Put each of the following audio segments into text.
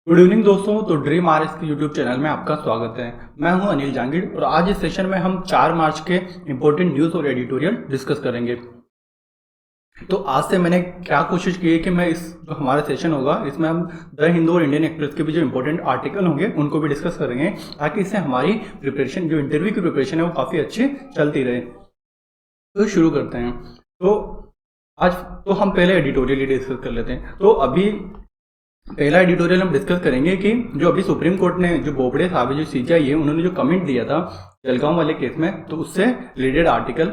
Good evening दोस्तों। तो dream RS के यूट्यूब चैनल में आपका स्वागत है। मैं हूं अनिल जांगीर और आज इस सेशन में हम 4 मार्च के इंपॉर्टेंट न्यूज़ और एडिटोरियल डिस्कस करेंगे। तो आज से मैंने क्या कोशिश की है कि मैं इस जो हमारा सेशन होगा इसमें हम द हिंदू और इंडियन एक्सप्रेस के भी जो इंपॉर्टेंट आर्टिकल होंगे उनको भी डिस्कस करेंगे, ताकि इससे हमारी प्रिपरेशन जो इंटरव्यू की प्रिपरेशन है वो काफ़ी अच्छी चलती रहे। तो शुरू करते हैं। तो आज तो हम पहले एडिटोरियल ही डिस्कस कर लेते हैं। तो अभी पहला एडिटोरियल हम डिस्कस करेंगे कि जो अभी सुप्रीम कोर्ट ने जो बोबड़े साहब जो सीजीआई है उन्होंने जो कमेंट दिया था जलगांव वाले केस में, तो उससे रिलेटेड आर्टिकल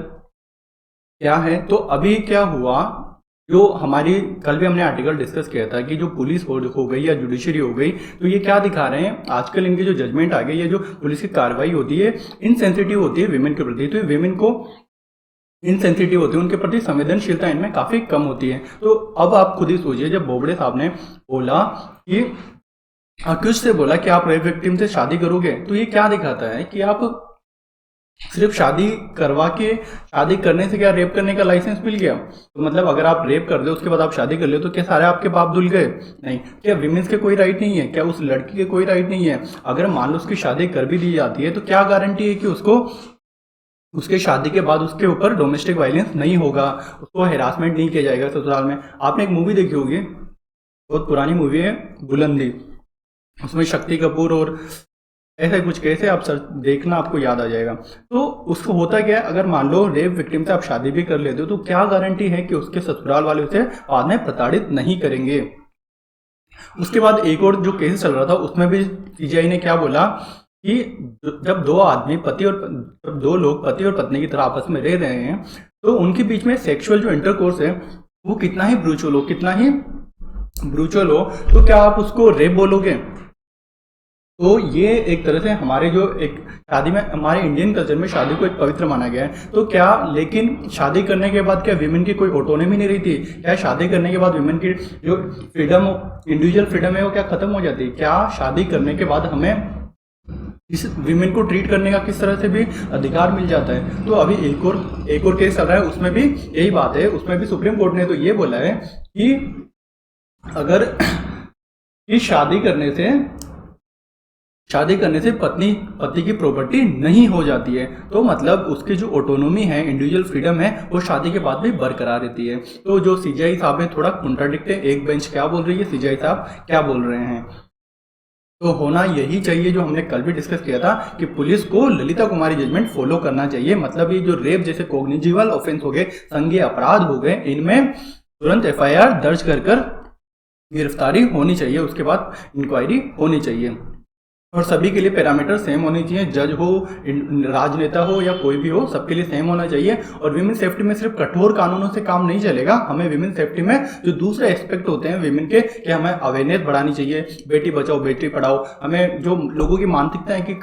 क्या है। तो अभी क्या हुआ, जो हमारी कल भी हमने आर्टिकल डिस्कस किया था कि जो पुलिस हो गई या जुडिशरी हो गई, तो ये क्या दिखा रहे हैं आजकल इनकी जो जजमेंट आ गई है, जो पुलिस की कार्रवाई होती है इनसेंसिटिव होती है विमेन के प्रति। तो विमेन को इनसेंसिटिव होती है, उनके प्रति संवेदनशीलता इनमें काफी कम होती है। तो अब आप खुद ही सोचिए, जब बोबड़े साहब ने बोला कि अक्यूज से बोला कि आप रेप विक्टिम से शादी करोगे, तो ये क्या दिखाता है कि आप सिर्फ शादी करवा के शादी करने से क्या रेप करने का लाइसेंस मिल गया। तो मतलब अगर आप रेप कर दो उसके बाद आप शादी कर ले तो क्या सारे आपके पाप धुल गए? नहीं। क्या विमेंस के कोई राइट नहीं है? क्या उस लड़की के कोई राइट नहीं है? अगर मान लो उसकी शादी कर भी दी जाती है तो क्या गारंटी है कि उसको उसके शादी के बाद उसके ऊपर डोमेस्टिक वायलेंस नहीं होगा, उसको हेरासमेंट नहीं किया जाएगा ससुराल में। आपने एक मूवी देखी होगी, बहुत पुरानी मूवी है बुलंदी, उसमें शक्ति कपूर और ऐसा कुछ कैसे आप सर देखना, आपको याद आ जाएगा। तो उसको होता क्या है, अगर मान लो रेप विक्टिम से आप शादी भी कर लेते हो तो क्या गारंटी है कि उसके ससुराल वाले उसे बाद में प्रताड़ित नहीं करेंगे। उसके बाद एक और जो केस चल रहा था उसमें भी सीजीआई ने क्या बोला कि जब दो लोग पति और पत्नी की तरह आपस में रह रहे हैं तो उनके बीच में सेक्सुअल जो इंटरकोर्स है वो कितना ही ब्रूचुअल हो तो क्या आप उसको रेप बोलोगे? तो ये एक तरह से हमारे जो एक शादी में, हमारे इंडियन कल्चर में शादी को एक पवित्र माना गया है। तो क्या लेकिन शादी करने के बाद क्या विमेन की कोई ऑटोनॉमी नहीं रहती? क्या शादी करने के बाद विमेन की जो फ्रीडम, इंडिविजुअल फ्रीडम है वो क्या खत्म हो जाती है? क्या शादी करने के बाद हमें इस विमेन को ट्रीट करने का किस तरह से भी अधिकार मिल जाता है? तो अभी एक और केस चल रहा है, उसमें भी यही बात है। उसमें भी सुप्रीम कोर्ट ने तो ये बोला है कि अगर शादी करने से पति की प्रॉपर्टी नहीं हो जाती है, तो मतलब उसकी जो ऑटोनॉमी है, इंडिविजुअल फ्रीडम है, वो शादी के बाद भी बरकरार रहती है। तो जो सीजीआई साहब है थोड़ा कॉन्ट्राडिक्ट है, एक बेंच क्या बोल रही है, सीजीआई साहब क्या बोल रहे हैं। तो होना यही चाहिए जो हमने कल भी डिस्कस किया था कि पुलिस को ललिता कुमारी जजमेंट फॉलो करना चाहिए। मतलब ये जो रेप जैसे कॉग्निजिबल ऑफेंस हो गए, संज्ञेय अपराध हो गए, इनमें तुरंत एफआईआर दर्ज कर गिरफ्तारी होनी चाहिए, उसके बाद इंक्वायरी होनी चाहिए। और सभी के लिए पैरामीटर सेम होने चाहिए, जज हो, राजनेता हो या कोई भी हो, सबके लिए सेम होना चाहिए। और विमेन सेफ्टी में सिर्फ कठोर कानूनों से काम नहीं चलेगा, हमें विमेन सेफ्टी में जो दूसरे एस्पेक्ट होते हैं विमेन के, कि हमें अवेयरनेस बढ़ानी चाहिए, बेटी बचाओ बेटी पढ़ाओ। हमें जो लोगों की मानसिकता है कि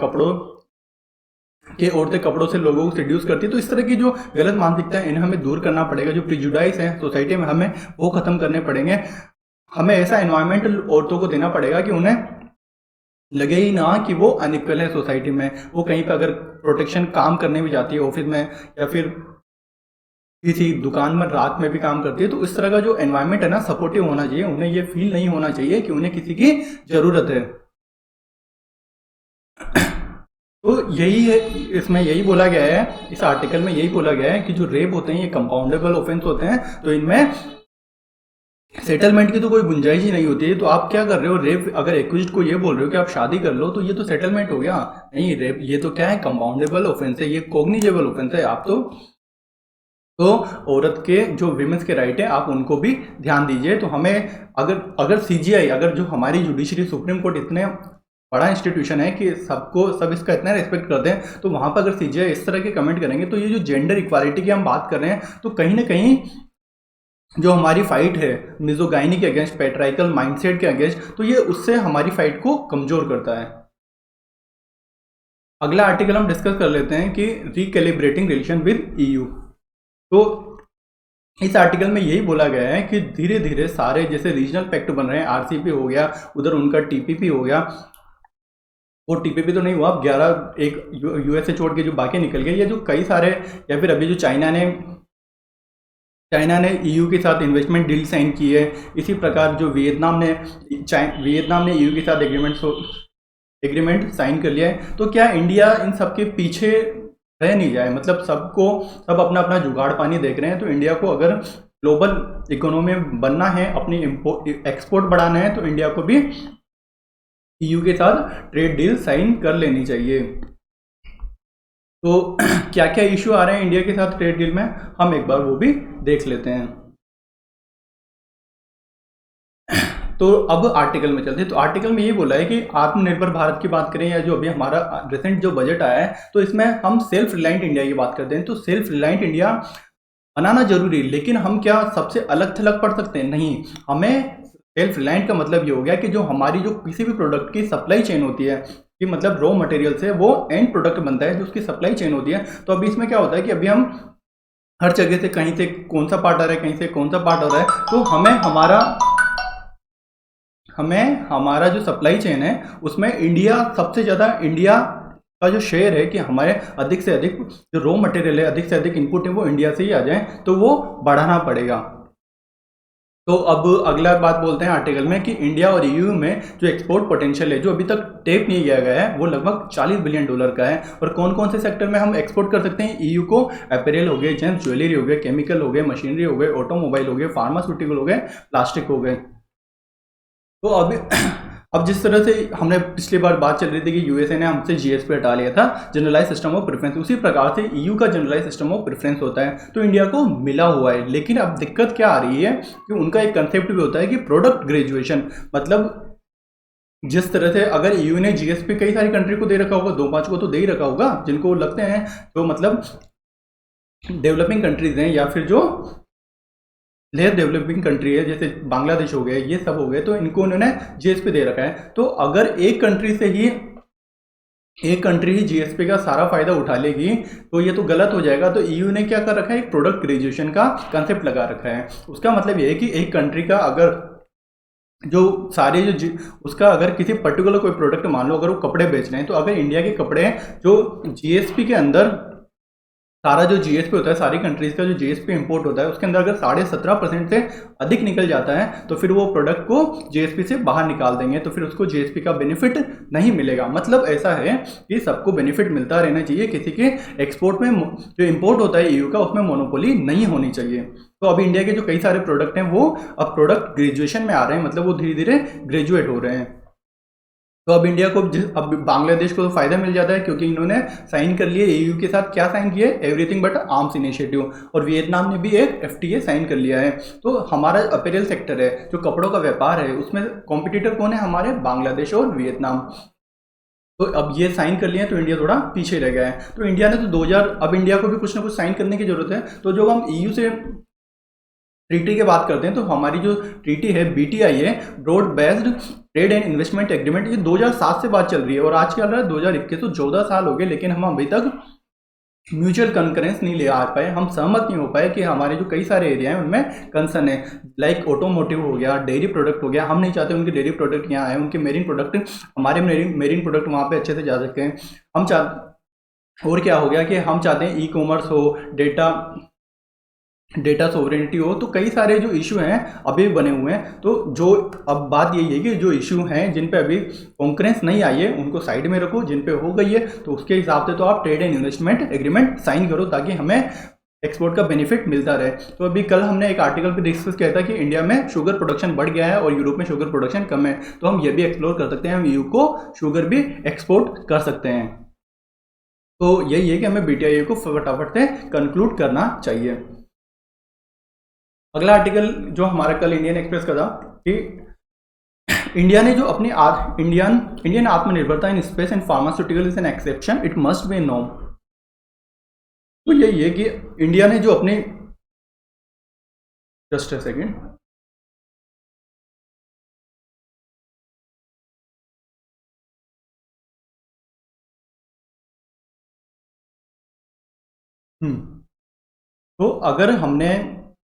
औरतें कपड़ों से लोगों को सिड्यूस करती है, तो इस तरह की जो गलत मानसिकता है इन्हें हमें दूर करना पड़ेगा। जो प्रिजुडाइस है सोसाइटी में हमें वो खत्म करने पड़ेंगे। हमें ऐसा एनवायरमेंट औरतों को देना पड़ेगा कि उन्हें लगे ही ना कि वो अनइक्वल है सोसाइटी में। वो कहीं पर अगर प्रोटेक्शन काम करने भी जाती है ऑफिस में या फिर किसी दुकान में रात में भी काम करती है, तो इस तरह का जो एनवायरनमेंट है ना सपोर्टिव होना चाहिए। उन्हें ये फील नहीं होना चाहिए कि उन्हें किसी की जरूरत है। तो यही है, इसमें यही बोला गया है, इस आर्टिकल में यही बोला गया है कि जो रेप होते हैं ये कंपाउंडेबल ऑफेंस होते हैं, तो इनमें सेटलमेंट की तो कोई गुंजाइश ही नहीं होती है। तो आप क्या कर रहे हो, रेप अगर एक्यूज्ड को ये बोल रहे हो कि आप शादी कर लो, तो ये तो सेटलमेंट हो गया? नहीं, रेप ये तो क्या है, कंपाउंडेबल ऑफेंस है, ये कॉग्निजेबल ऑफेंस है। आप तो औरत के जो विमेंस के राइट है आप उनको भी ध्यान दीजिए। तो हमें अगर सीजीआई, अगर जो हमारी जुडिशरी सुप्रीम कोर्ट इतने बड़ा इंस्टीट्यूशन है कि सब इसका इतना रेस्पेक्ट करते हैं, तो वहां पर अगर सीजीआई इस तरह के कमेंट करेंगे, तो ये जो जेंडर इक्वालिटी की हम बात कर रहे हैं, तो कहीं ना कहीं जो हमारी फाइट है मिजोगाइनी के अगेंस्ट, पैट्राइकल माइंडसेट के अगेंस्ट, तो ये उससे हमारी फाइट को कमजोर करता है। अगला आर्टिकल हम डिस्कस कर लेते हैं कि रिकैलिब्रेटिंग रिलेशन विद ईयू। तो इस आर्टिकल में यही बोला गया है कि धीरे धीरे सारे जैसे रीजनल पैक्ट बन रहे हैं, आरसीपी हो गया, उधर उनका टीपीपी हो गया, वो टीपीपी तो नहीं हुआ, 11 एक यूएसए छोड़ के जो बाकी निकल गए, ये जो कई सारे, या फिर अभी जो चाइना ने चाइना ने ईयू के साथ इन्वेस्टमेंट डील साइन की है। इसी प्रकार जो वियतनाम ने ईयू के साथ एग्रीमेंट साइन कर लिया है। तो क्या इंडिया इन सबके पीछे रह नहीं जाए, मतलब सब अपना अपना जुगाड़ पानी देख रहे हैं। तो इंडिया को अगर ग्लोबल इकोनॉमी में बनना है, अपनी एक्सपोर्ट बढ़ाना है, तो इंडिया को भी ईयू के साथ ट्रेड डील साइन कर लेनी चाहिए। तो क्या क्या इश्यू आ रहे हैं इंडिया के साथ ट्रेड डील में, हम एक बार वो भी देख लेते हैं। तो अब आर्टिकल में चलते हैं। तो आर्टिकल में ये बोला है कि आत्मनिर्भर भारत की बात करें या जो अभी हमारा रिसेंट जो बजट आया है, तो इसमें हम सेल्फ रिलायंट इंडिया की बात करते हैं। तो सेल्फ रिलायंट इंडिया बनाना जरूरी है, लेकिन हम क्या सबसे अलग थलग पढ़ सकते हैं? नहीं। हमें सेल्फ रिलायंट का मतलब ये हो गया कि जो हमारी जो किसी भी प्रोडक्ट की सप्लाई चेन होती है, कि मतलब रॉ मटेरियल से वो एंड प्रोडक्ट बनता है, जो उसकी सप्लाई चेन होती है। तो अभी इसमें क्या होता है कि अभी हम हर जगह से कहीं से कौन सा पार्ट आ रहा है, कहीं से कौन सा पार्ट आ रहा है, तो हमें हमारा जो सप्लाई चेन है उसमें इंडिया का जो शेयर है कि हमारे अधिक से अधिक जो रॉ मटेरियल है, अधिक से अधिक इनपुट है वो इंडिया से ही आ जाए, तो वो बढ़ाना पड़ेगा। तो अब अगला बात बोलते हैं आर्टिकल में कि इंडिया और ईयू में जो एक्सपोर्ट पोटेंशियल है, जो अभी तक टेप नहीं किया गया है, वो लगभग $40 बिलियन का है। और कौन कौन से सेक्टर में हम एक्सपोर्ट कर सकते हैं ईयू को? अपैरल हो गए, जेम्स ज्वेलरी हो गए, केमिकल हो गए, मशीनरी हो गए, ऑटोमोबाइल हो गए, फार्मास्यूटिकल हो गए, प्लास्टिक हो गए। तो अब जिस तरह से हमने पिछली बार बात चल रही थी कि यूएसए ने हमसे जीएसपी हटा लिया था, जनरलाइज सिस्टम ऑफ प्रेफरेंस, उसी प्रकार से ईयू का जनरलाइज सिस्टम ऑफ प्रेफरेंस होता है, तो इंडिया को मिला हुआ है। लेकिन अब दिक्कत क्या आ रही है कि उनका एक कंसेप्ट भी होता है कि प्रोडक्ट ग्रेजुएशन, मतलब जिस तरह से अगर ईयू ने जीएसपी कई सारी कंट्री को दे रखा होगा, 2-5 को तो दे ही रखा होगा, जिनको लगते हैं जो मतलब डेवलपिंग कंट्रीज हैं या फिर जो लेयर डेवलपिंग कंट्री है, जैसे बांग्लादेश हो गए, ये सब हो गए, तो इनको उन्होंने जीएसपी दे रखा है। तो अगर एक कंट्री ही जीएसपी का सारा फायदा उठा लेगी, तो ये तो गलत हो जाएगा। तो ईयू ने क्या कर रखा है, एक प्रोडक्ट ग्रेजुएशन का कंसेप्ट लगा रखा है। उसका मतलब ये है कि एक कंट्री का अगर जो सारे जो उसका अगर किसी पर्टिकुलर कोई प्रोडक्ट, मान लो अगर वो कपड़े बेच रहे हैं, तो अगर इंडिया के कपड़े जो जीएसपी के अंदर सारा जो जीएसपी होता है, सारी कंट्रीज का जो जीएसपी इंपोर्ट होता है, उसके अंदर अगर 17.5% से अधिक निकल जाता है, तो फिर वो प्रोडक्ट को जीएसपी से बाहर निकाल देंगे, तो फिर उसको जीएसपी का बेनिफिट नहीं मिलेगा। मतलब ऐसा है कि सबको बेनिफिट मिलता रहना चाहिए, किसी के एक्सपोर्ट में जो इंपोर्ट होता है ईयू का, उसमें मोनोपोली नहीं होनी चाहिए। तो अभी इंडिया के जो कई सारे प्रोडक्ट हैं वो अब प्रोडक्ट ग्रेजुएशन में आ रहे हैं, मतलब वो धीरे धीरे ग्रेजुएट हो रहे हैं। तो अब इंडिया को अब बांग्लादेश को तो फायदा मिल जाता है, क्योंकि इन्होंने साइन कर लिए ईयू के साथ, क्या साइन किया है, एवरीथिंग बट आर्म्स इनिशिएटिव। और वियतनाम ने भी एक एफटीए साइन कर लिया है। तो हमारा अपैरल सेक्टर है, जो कपड़ों का व्यापार है, उसमें कॉम्पिटिटर कौन है हमारे? बांग्लादेश और वियतनाम। तो अब ये साइन कर लिए, तो इंडिया थोड़ा पीछे रह गया है। तो इंडिया ने तो 2000, अब इंडिया को भी कुछ ना कुछ साइन करने की जरूरत है। तो जो हम ईयू से ट्रीटी की बात करते हैं, तो हमारी जो ट्रीटी है बीटीआई है, broad based trade and investment agreement, ये 2007 से बात चल रही है और आज चल रहा है 2021, तो 14 साल हो गए, लेकिन हम अभी तक म्यूचुअल कंकरेंस नहीं ले आ पाए, हम सहमत नहीं हो पाए कि हमारे जो कई सारे एरिया हैं उनमें कंसर्न है, लाइक ऑटोमोटिव हो गया, डेयरी प्रोडक्ट हो गया। हम नहीं चाहते उनके डेयरी प्रोडक्ट यहाँ आए, उनके मेरीन प्रोडक्ट, हमारे मेरीन प्रोडक्ट वहाँ पे अच्छे से जा सकते हैं। हम चाहते, और क्या हो गया कि हम चाहते हैं ई कॉमर्स हो, डेटा सोवरेनिटी हो, तो कई सारे जो इशू हैं अभी बने हुए हैं। तो जो अब बात यही है कि जो इशू हैं जिन पे अभी कॉन्करेंस नहीं आई है, उनको साइड में रखो, जिन पे हो गई है तो उसके हिसाब से तो आप trade and investment agreement sign करो, ताकि हमें एक्सपोर्ट का बेनिफिट मिलता रहे। तो अभी कल हमने एक आर्टिकल पे डिस्कस किया था कि इंडिया में शुगर प्रोडक्शन बढ़ गया है और यूरोप में शुगर प्रोडक्शन कम है, तो हम ये भी एक्सप्लोर कर सकते हैं, हम ईयू को शुगर भी एक्सपोर्ट कर सकते हैं। तो यही है कि हमें बीटीआई को फटाफट से कंक्लूड करना चाहिए। अगला आर्टिकल जो हमारा कल इंडियन एक्सप्रेस का था कि इंडिया ने जो अपनी इंडियन आत्मनिर्भरता in space and pharmaceutical is an exception, it must be no. तो यही है कि इंडिया ने जो अपनी, जस्ट अ सेकेंड, तो अगर हमने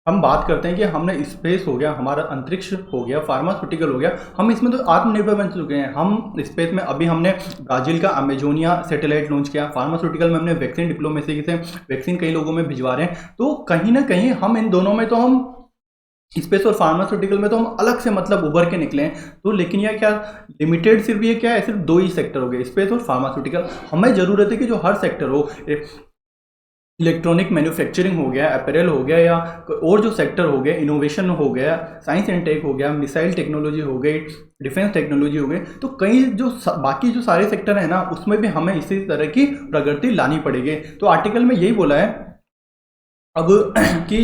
हम बात करते हैं कि हमने स्पेस हो गया, हमारा अंतरिक्ष हो गया, फार्मास्यूटिकल हो गया, हम इसमें तो आत्मनिर्भर बन चुके हैं। हम स्पेस में अभी हमने ब्राजील का अमेजोनिया सैटेलाइट लॉन्च किया, फार्मास्यूटिकल में हमने वैक्सीन डिप्लोमेसी से वैक्सीन कई लोगों में भिजवा रहे हैं। तो कहीं ना कहीं हम इन दोनों में तो हम स्पेस और फार्मास्यूटिकल में तो हम अलग से मतलब उभर के निकले हैं। तो लेकिन यह क्या लिमिटेड सिर्फ ये क्या है, सिर्फ दो ही सेक्टर हो गए, स्पेस और फार्मास्यूटिकल। हमें जरूरत है कि जो हर सेक्टर हो, इलेक्ट्रॉनिक मैन्युफैक्चरिंग हो गया, अपैरल हो गया, या और जो सेक्टर हो गया, इनोवेशन हो गया, साइंस एंड टेक हो गया, मिसाइल टेक्नोलॉजी हो गई, डिफेंस टेक्नोलॉजी हो गई, तो कई जो बाकी जो सारे सेक्टर हैं ना, उसमें भी हमें इसी तरह की प्रगति लानी पड़ेगी। तो आर्टिकल में यही बोला है अब कि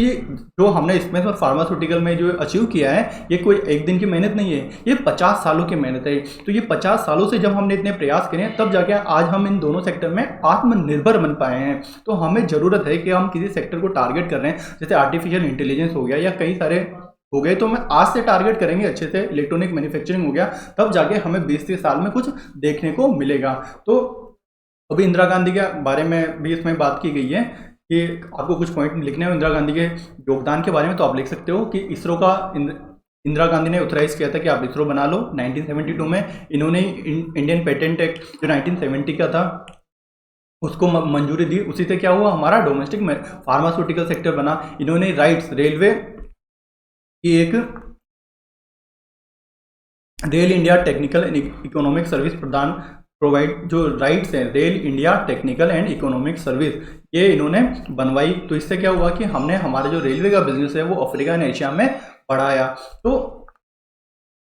जो हमने स्पेस और फार्मास्यूटिकल में जो अचीव किया है, ये कोई एक दिन की मेहनत नहीं है, ये 50 सालों की मेहनत है। तो ये 50 सालों से जब हमने इतने प्रयास करे तब जाके आज हम इन दोनों सेक्टर में आत्मनिर्भर बन पाए हैं। तो हमें ज़रूरत है कि हम किसी सेक्टर को टारगेट कर रहे हैं, जैसे आर्टिफिशियल इंटेलिजेंस हो गया या कई सारे हो गए, तो हम आज से टारगेट करेंगे अच्छे से। इलेक्ट्रॉनिक मैन्युफैक्चरिंग हो गया, तब जाके हमें 20-30 साल में कुछ देखने को मिलेगा। तो अभी इंदिरा गांधी के बारे में भी इसमें बात की गई है कि आपको कुछ पॉइंट लिखने हैं इंदिरा गांधी के योगदान के बारे में, तो आप लिख सकते हो कि इसरो का इंदिरा गांधी ने ऑथराइज किया था कि आप इसरो बना लो 1972 में। इन्होंने इंडियन पेटेंट एक्ट जो 1970 का था उसको मंजूरी दी। उसी से क्या हुआ, हमारा डोमेस्टिक फार्मास्यूटिकल सेक्टर बना। इन्होंने राइट्स रेलवे की एक rail India technical and economic service provide जो राइट्स हैं, rail India technical and economic service, ये इन्होंने बनवाई। तो इससे क्या हुआ कि हमने हमारा जो रेलवे का बिजनेस है वो अफ्रीका एंड एशिया में बढ़ाया। तो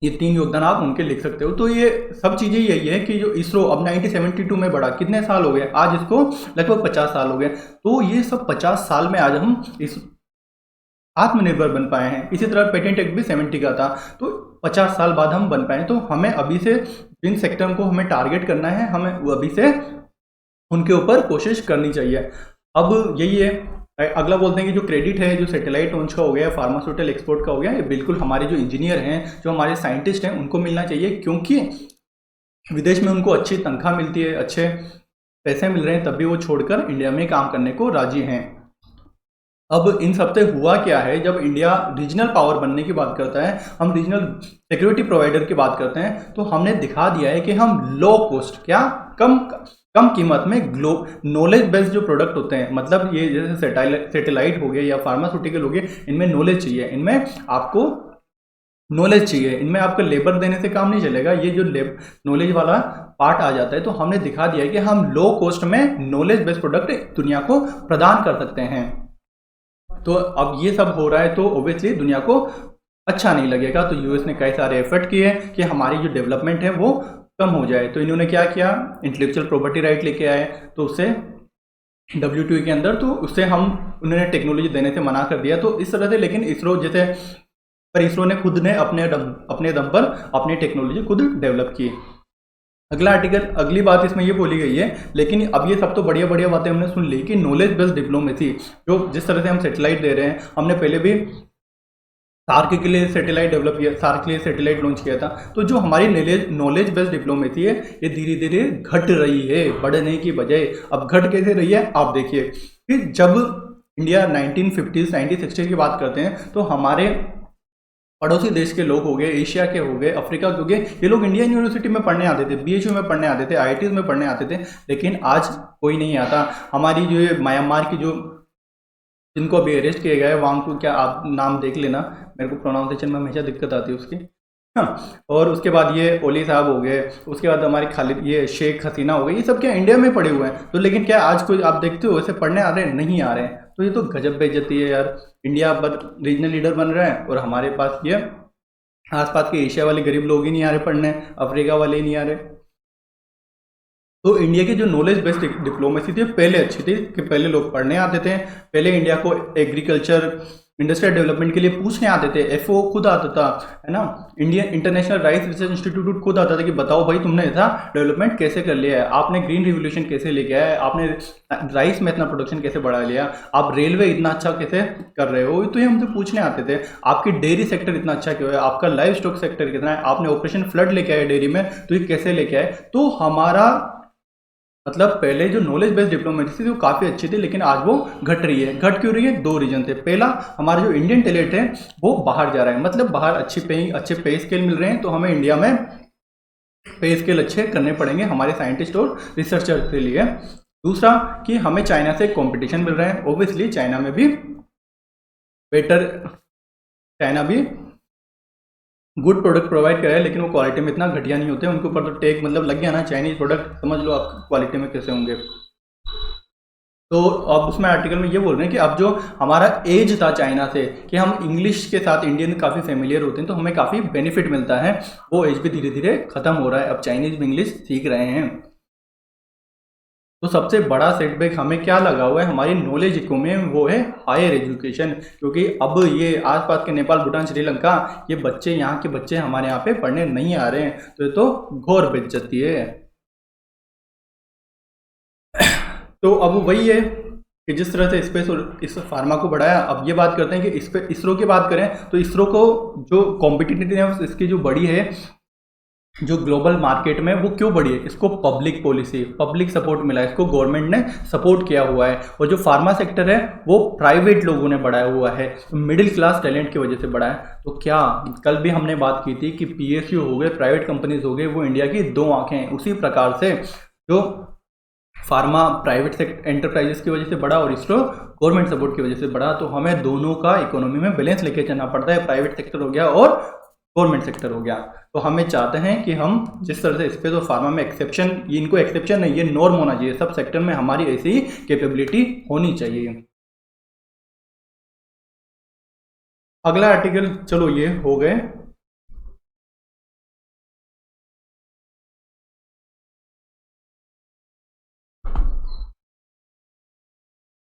ये 3 योगदान आप उनके लिख सकते हो। तो ये सब चीज़ें यही है कि जो इसरो अब 1972 में बढ़ा, कितने साल हो गए आज इसको, लगभग 50 साल हो गए। तो ये सब 50 साल में आज हम इस आत्मनिर्भर बन पाए हैं। इसी तरह पेटेंट एक्ट भी 70 का था, तो 50 साल बाद हम बन पाए। तो हमें अभी से जिन सेक्टर को हमें टारगेट करना है, हमें अभी से उनके ऊपर कोशिश करनी चाहिए। अब यही है, अगला बोलते हैं कि जो क्रेडिट है जो सैटेलाइट लॉन्च का हो गया, फार्मास्यूटिकल एक्सपोर्ट का हो गया, ये बिल्कुल हमारे जो इंजीनियर हैं, जो हमारे साइंटिस्ट हैं, उनको मिलना चाहिए, क्योंकि विदेश में उनको अच्छी तनख्वाह मिलती है, अच्छे पैसे मिल रहे हैं, तब भी वो छोड़कर इंडिया में काम करने को राजी हैं। अब इन सबसे हुआ क्या है, जब इंडिया रीजनल पावर बनने की बात करता है, हम रीजनल सिक्योरिटी प्रोवाइडर की बात करते हैं, तो हमने दिखा दिया है कि हम लो कॉस्ट, क्या कम कीमत में नॉलेज बेस्ड जो प्रोडक्ट होते हैं, मतलब ये जैसे सैटेलाइट हो गया या फार्मास्यूटिकल हो गया, इनमें नॉलेज चाहिए, इनमें आपको नॉलेज चाहिए, इनमें आपको लेबर देने से काम नहीं चलेगा। ये जो नॉलेज वाला पार्ट आ जाता है, तो हमने दिखा दिया है कि हम लो कॉस्ट में नॉलेज बेस्ड प्रोडक्ट दुनिया को प्रदान कर सकते हैं। तो अब ये सब हो रहा है, तो ऑब्वियसली दुनिया को अच्छा नहीं लगेगा। तो यूएस ने कई सारे एफर्ट किए कि हमारी जो डेवलपमेंट है वो कम हो जाए। तो इन्होंने क्या किया, इंटेलेक्चुअल प्रॉपर्टी राइट लेके आए, तो उससे WTO के अंदर, तो उससे उन्होंने टेक्नोलॉजी देने से मना कर दिया। तो इस तरह से, लेकिन इसरो जैसे, पर इसरो ने खुद ने अपने दम पर अपनी टेक्नोलॉजी खुद डेवलप की। अगला आर्टिकल, अगली बात इसमें ये बोली गई है, लेकिन अब ये सब तो बढ़िया बढ़िया बातें हमने सुन ली कि नॉलेज बेस्ड डिप्लोमेसी, जो जिस तरह से हम सैटेलाइट दे रहे हैं, हमने पहले भी सार्क के लिए सैटेलाइट डेवलप किया, सार्क के लिए सैटेलाइट लॉन्च किया था। तो जो हमारी नॉलेज बेस्ड डिप्लोमेसी है, ये धीरे धीरे घट रही है, बढ़ने की बजाय। अब घट कैसे रही है आप देखिए, फिर जब इंडिया 1950s 1960 की बात करते हैं, तो हमारे पड़ोसी देश के लोग हो गए, एशिया के हो गए, अफ्रीका के हो गए, ये लोग इंडियन यूनिवर्सिटी में पढ़ने आते थे, BHU में पढ़ने आते थे, IITs में पढ़ने आते थे, लेकिन आज कोई नहीं आता। हमारी जो ये म्यांमार की जो जिनको अभी अरेस्ट किया गया है, वांगचुक, क्या आप नाम देख लेना, मेरे को प्रोनाउंसिएशन में हमेशा दिक्कत आती है उसकी, हाँ। और उसके बाद ये ओली साहब हो गए, उसके बाद हमारी खालिद, ये शेख हसीना हो गई, ये सब क्या इंडिया में पढ़े हुए हैं। तो लेकिन क्या आज कोई आप देखते हो ऐसे पढ़ने आ रहे हैं, नहीं आ रहे हैं। तो ये तो गजब बेइज्जती है यार, इंडिया पर रीजनल लीडर बन रहा है और हमारे पास ये आसपास के एशिया वाले गरीब लोग ही नहीं आ रहे पढ़ने, अफ्रीका वाले ही नहीं आ रहे। तो इंडिया की जो नॉलेज बेस्ड डिप्लोमेसी थी पहले अच्छी थी, कि पहले लोग पढ़ने आते थे, पहले इंडिया को एग्रीकल्चर इंडस्ट्रियल डेवलपमेंट के लिए पूछने आते थे, FAO खुद आता था, है ना, Indian international rice research institute खुद आता था कि बताओ भाई तुमने ऐसा डेवलपमेंट कैसे कर लिया है, आपने ग्रीन रिवोल्यूशन कैसे लेके आया है, आपने राइस में इतना प्रोडक्शन कैसे बढ़ा लिया, आप रेलवे इतना अच्छा कैसे कर रहे हो। तो ये हमसे पूछने आते थे, आपकी डेयरी सेक्टर इतना अच्छा क्यों है, आपका लाइव स्टॉक सेक्टर कितना है, आपने ऑपरेशन फ्लड लेके आए डेयरी में, तो ये कैसे लेके आए। तो हमारा मतलब पहले जो नॉलेज बेस्ड डिप्लोमेसी थी वो काफ़ी अच्छी थी, लेकिन आज वो घट रही है। घट क्यों रही है? दो रीजन थे। पहला, हमारा जो इंडियन टैलेंट है वो बाहर जा रहा है, मतलब बाहर अच्छे पे स्केल मिल रहे हैं, तो हमें इंडिया में पे स्केल अच्छे करने पड़ेंगे हमारे साइंटिस्ट और रिसर्चर के लिए। दूसरा कि हमें चाइना से कंपटीशन मिल रहा है, ओब्वियसली चाइना में भी बेटर, चाइना भी गुड प्रोडक्ट प्रोवाइड कर रहा है, लेकिन वो क्वालिटी में इतना घटिया नहीं होते, उनके ऊपर तो टैग मतलब लग गया ना, चाइनीज प्रोडक्ट समझ लो आप क्वालिटी में कैसे होंगे। तो अब उसमें आर्टिकल में ये बोल रहे हैं कि अब जो हमारा एज था चाइना से कि हम इंग्लिश के साथ इंडियन काफ़ी फेमिलियर होते हैं, तो हमें काफ़ी बेनिफिट मिलता है, वो एज भी धीरे धीरे खत्म हो रहा है। अब चाइनीज भी इंग्लिश सीख रहे हैं। तो सबसे बड़ा सेटबैक हमें क्या लगा हुआ है हमारी नॉलेज इकोनॉमी में, वो है हायर एजुकेशन। क्योंकि अब ये आसपास के नेपाल, भूटान, श्रीलंका, ये बच्चे, यहाँ के बच्चे हमारे यहाँ पे पढ़ने नहीं आ रहे हैं, तो ये तो घोर बेइज्जती है। तो अब वही है कि जिस तरह से स्पेस और इस फार्मा को बढ़ाया, अब ये बात करते हैं कि इस पे इसरो की बात करें तो इसरो को जो कॉम्पिटिटिवनेस इसकी जो बड़ी है जो ग्लोबल मार्केट में, वो क्यों बढ़ी है? इसको पब्लिक पॉलिसी, पब्लिक सपोर्ट मिला है, इसको गवर्नमेंट ने सपोर्ट किया हुआ है। और जो फार्मा सेक्टर है वो प्राइवेट लोगों ने बढ़ाया हुआ है, मिडिल क्लास टैलेंट की वजह से बढ़ा है। तो क्या कल भी हमने बात की थी कि पीएसयू हो गए, प्राइवेट कंपनीज हो गए, वो इंडिया की दो आंखें हैं। उसी प्रकार से जो फार्मा प्राइवेट एंटरप्राइजेस की वजह से बढ़ा और इसरो गवर्नमेंट सपोर्ट की वजह से बढ़ा, तो हमें दोनों का इकोनॉमी में बैलेंस लेके चलना पड़ता है, प्राइवेट सेक्टर हो गया और गवर्नमेंट सेक्टर हो गया। तो हमें चाहते हैं कि हम जिस तरह से स्पेस और फार्मा में एक्सेप्शन, इनको एक्सेप्शन नहीं, ये नॉर्म होना चाहिए, सब सेक्टर में हमारी ऐसी ही कैपेबिलिटी होनी चाहिए। अगला आर्टिकल, चलो ये हो गए